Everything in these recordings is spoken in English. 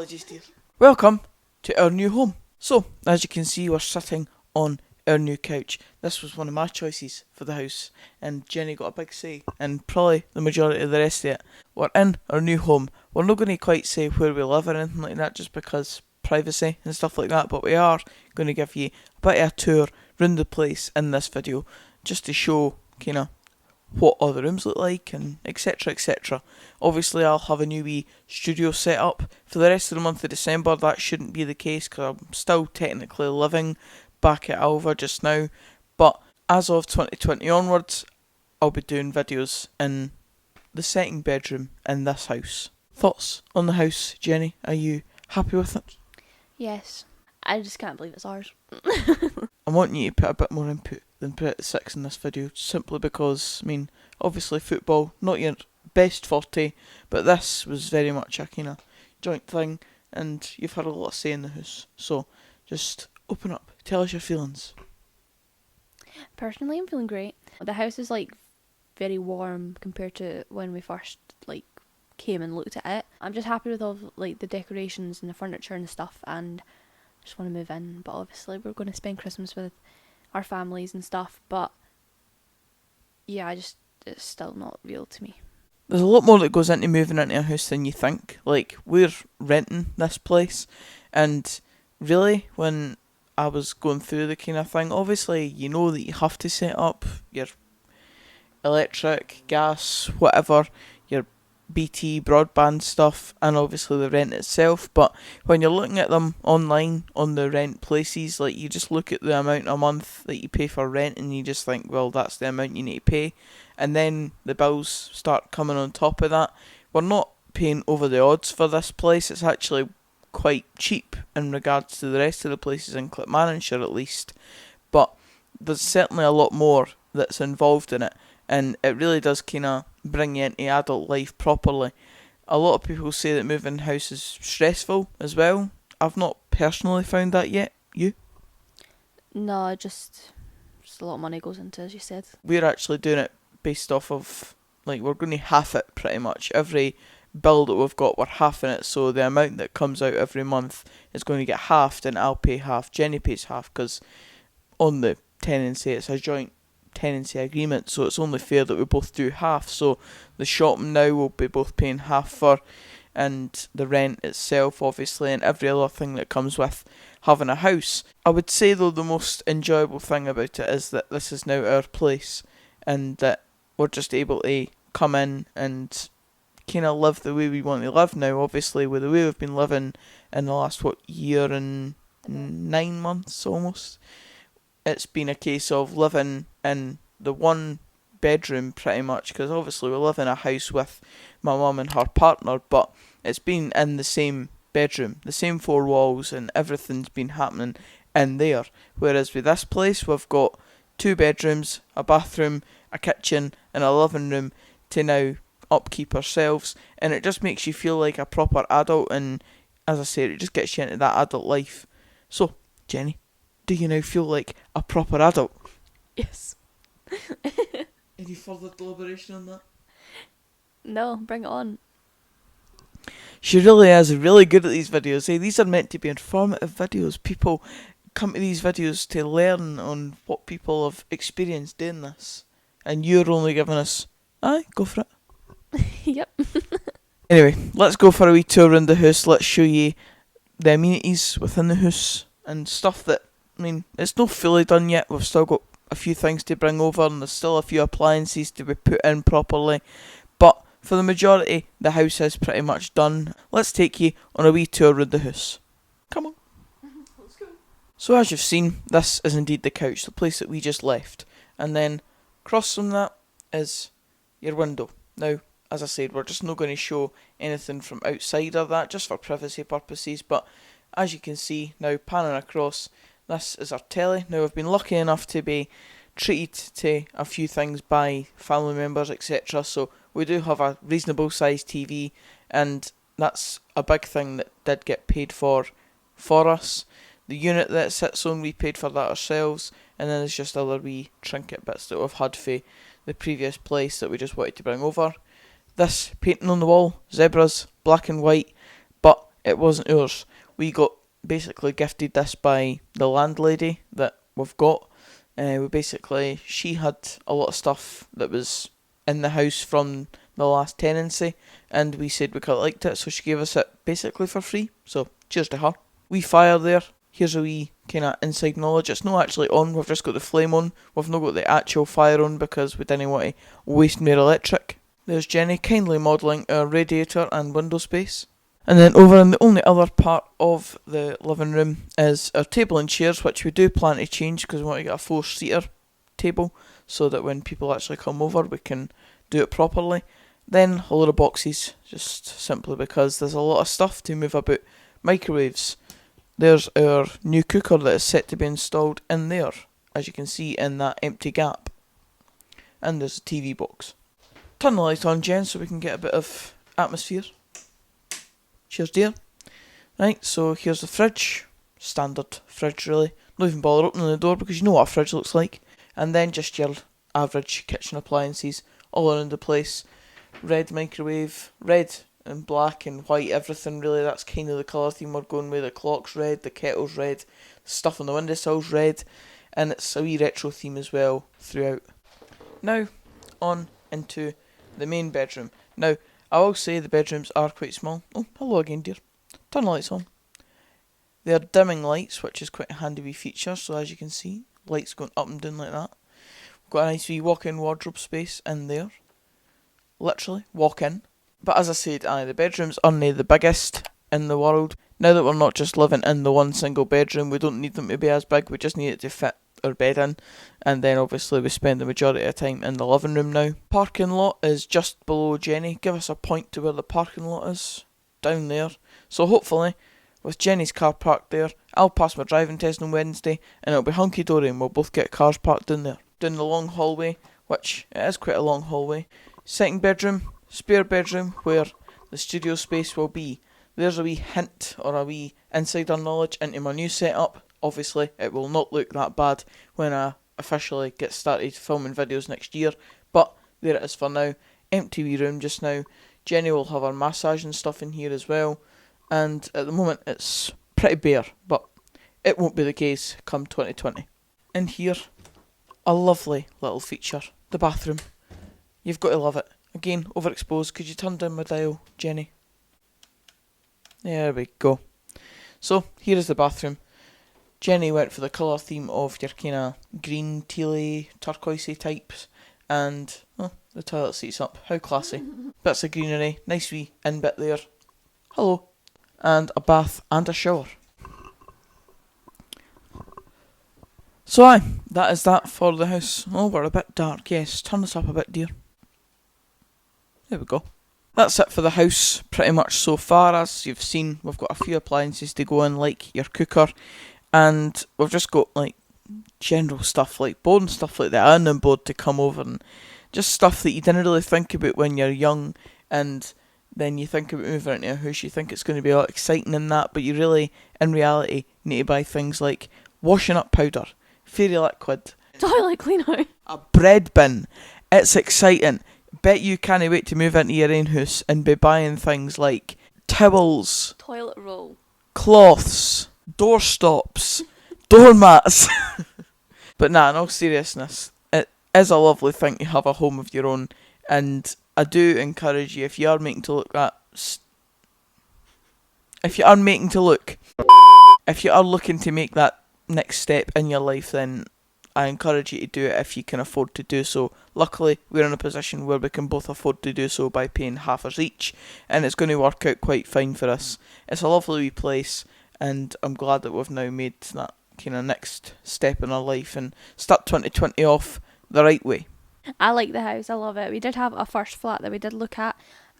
Apologies, dear. Welcome to our new home. So, as you can see, we're sitting on our new couch. This was one of my choices for the house, and Jenny got a big say, and probably the majority of the rest of it. We're in our new home. We're not going to quite say where we live or anything like that, just because privacy and stuff like that, but we are going to give you a bit of a tour round the place in this video, just to show, what all the rooms look like, and etc, etc. Obviously I'll have a new wee studio set up for the rest of the month of December. That shouldn't be the case because I'm still technically living back at Alva just now, but as of 2020 onwards I'll be doing videos in the second bedroom in this house. Thoughts on the house, Jenny? Are you happy with it? Yes. I just can't believe it's ours. I want you to put a bit more input than put at 6 in this video, simply because, obviously football, not your best forte, but this was very much a kind of joint thing, and you've had a lot of say in the house, so just open up, tell us your feelings. Personally, I'm feeling great. The house is very warm compared to when we first came and looked at it. I'm just happy with all the decorations and the furniture and stuff, and just want to move in. But obviously we're going to spend Christmas with our families and stuff, but yeah, it's still not real to me. There's a lot more that goes into moving into a house than you think. We're renting this place, and really, when I was going through the kind of thing, obviously you know that you have to set up your electric, gas, whatever, your BT broadband stuff, and obviously the rent itself. But when you're looking at them online on the rent places, you just look at the amount a month that you pay for rent and you just think, well, that's the amount you need to pay, and then the bills start coming on top of that. We're not paying over the odds for this place. It's actually quite cheap in regards to the rest of the places in Clackmannanshire at least, but there's certainly a lot more that's involved in it, and it really does kind of bring you into adult life properly. A lot of people say that moving house is stressful as well. I've not personally found that yet. You? No, just a lot of money goes into it, as you said. We're actually doing it based off of, we're going to half it pretty much. Every bill that we've got, we're halving it, so the amount that comes out every month is going to get halved, and I'll pay half, Jenny pays half, because on the tenancy it's a joint tenancy agreement, so it's only fair that we both do half. So the shopping now we'll be both paying half for, and the rent itself obviously, and every other thing that comes with having a house. I would say though the most enjoyable thing about it is that this is now our place, and that we're just able to come in and kind of live the way we want to live now. Obviously with the way we've been living in the last year and 9 months almost, it's been a case of living in the one bedroom pretty much, because obviously we live in a house with my mum and her partner, but it's been in the same bedroom, the same 4 walls, and everything's been happening in there. Whereas with this place we've got 2 bedrooms, a bathroom, a kitchen and a living room to now upkeep ourselves, and it just makes you feel like a proper adult, and as I said, it just gets you into that adult life. So, Jenny, do you now feel like a proper adult? Yes. Any further deliberation on that? No, bring it on. She really is really good at these videos. These are meant to be informative videos. People come to these videos to learn on what people have experienced doing this, and you're only giving us, go for it. Yep. Anyway, let's go for a wee tour around the house. Let's show you the amenities within the house and stuff that, it's not fully done yet. We've still got a few things to bring over, and there's still a few appliances to be put in properly, but for the majority the house is pretty much done. Let's take you on a wee tour around the house. Come on. Let's go. So as you've seen, this is indeed the couch, the place that we just left, and then across from that is your window. Now, as I said, we're just not going to show anything from outside of that, just for privacy purposes, but as you can see now, panning across, this is our telly. Now, I've been lucky enough to be treated to a few things by family members, etc. So we do have a reasonable sized TV, and that's a big thing that did get paid for us. The unit that it sits on, we paid for that ourselves, and then there's just other wee trinket bits that we've had for the previous place that we just wanted to bring over. This painting on the wall, zebras, black and white, but It wasn't ours. We got basically gifted this by the landlady that we've got. She had a lot of stuff that was in the house from the last tenancy, and we said we quite liked it, so she gave us it basically for free. So cheers to her. We fire there. Here's a wee kind of inside knowledge. It's not actually on. We've just got the flame on. We've not got the actual fire on because we didn't want to waste more electric. There's Jenny kindly modelling our radiator and window space. And then over in the only other part of the living room is our table and chairs, which we do plan to change because we want to get a 4-seater table so that when people actually come over we can do it properly. Then a lot of boxes, just simply because there's a lot of stuff to move about. Microwaves. There's our new cooker that is set to be installed in there, as you can see in that empty gap. And there's a TV box. Turn the light on, Jen, so we can get a bit of atmosphere. Cheers, dear. Right, so here's the fridge. Standard fridge, really. Not even bother opening the door because you know what a fridge looks like. And then just your average kitchen appliances all around the place. Red microwave, red and black and white, everything really. That's kind of the colour theme we're going with. The clock's red, the kettle's red, the stuff on the windowsill's red, and it's a wee retro theme as well throughout. Now, on into the main bedroom. Now, I will say the bedrooms are quite small. Oh, hello again, dear. Turn the lights on. They are dimming lights, which is quite a handy wee feature, so as you can see, lights going up and down like that. We've got a nice wee walk-in wardrobe space in there. Literally, walk in. But as I said, the bedrooms aren't the biggest in the world. Now that we're not just living in the one single bedroom, we don't need them to be as big, we just need it to fit our bed in. And then obviously we spend the majority of time in the living room now. Parking lot is just below Jenny. Give us a point to where the parking lot is. Down there. So hopefully, with Jenny's car parked there, I'll pass my driving test on Wednesday and it'll be hunky-dory and we'll both get cars parked down there. Down the long hallway, which it is quite a long hallway. Second bedroom, spare bedroom where the studio space will be. There's a wee hint or a wee insider knowledge into my new setup. Obviously, it will not look that bad when I officially get started filming videos next year, but there it is for now. Empty wee room just now. Jenny will have her massage and stuff in here as well, and at the moment it's pretty bare, but it won't be the case come 2020. In here, a lovely little feature, the bathroom. You've got to love it. Again, overexposed. Could you turn down my dial, Jenny? There we go. So, here is the bathroom. Jenny went for the colour theme of your kind of green, tealy, turquoisey types. And, the toilet seat's up. How classy. Bits of greenery. Nice wee in bit there. Hello. And a bath and a shower. So that is that for the house. Oh, we're a bit dark, yes. Turn this up a bit, dear. There we go. That's it for the house, pretty much so far. As you've seen, we've got a few appliances to go in, like your cooker, and we've just got like general stuff like board and stuff like the ironing board to come over, and just stuff that you didn't really think about when you're young, and then you think about moving into a house, you think it's going to be all exciting and that, but you really, in reality, need to buy things like washing up powder, fairy liquid, Toilet cleaner. a bread bin. It's exciting. Bet you can't wait to move into your own house and be buying things like towels, Toilet roll. cloths, doorstops, doormats. But nah, in all seriousness, it is a lovely thing to have a home of your own, and I do encourage you, if you are making to look that, if you are looking to make that next step in your life, then I encourage you to do it if you can afford to do so. Luckily, we're in a position where we can both afford to do so by paying half us each, and it's going to work out quite fine for us. It's a lovely wee place, and I'm glad that we've now made that kind of next step in our life and start 2020 off the right way. I like the house, I love it. We did have a first flat that we did look at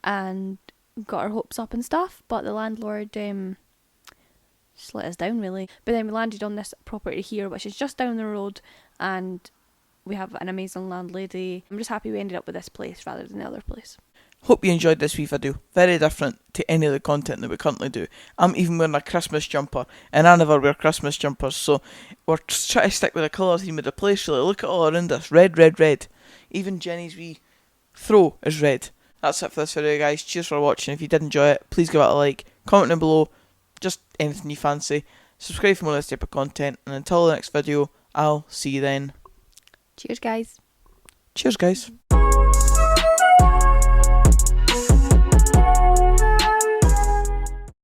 and got our hopes up and stuff, but the landlord just let us down really. But then we landed on this property here, which is just down the road, and we have an amazing landlady. I'm just happy we ended up with this place rather than the other place. Hope you enjoyed this wee video. Very different to any of the content that we currently do. I'm even wearing a Christmas jumper, and I never wear Christmas jumpers, so we're trying to stick with the colour theme of the place really. Look at all around us. Red, red, red. Even Jenny's wee throw is red. That's it for this video, guys. Cheers for watching. If you did enjoy it, please give it a like, comment down below, just anything you fancy. Subscribe for more of this type of content, and until the next video, I'll see you then. Cheers, guys. Cheers, guys.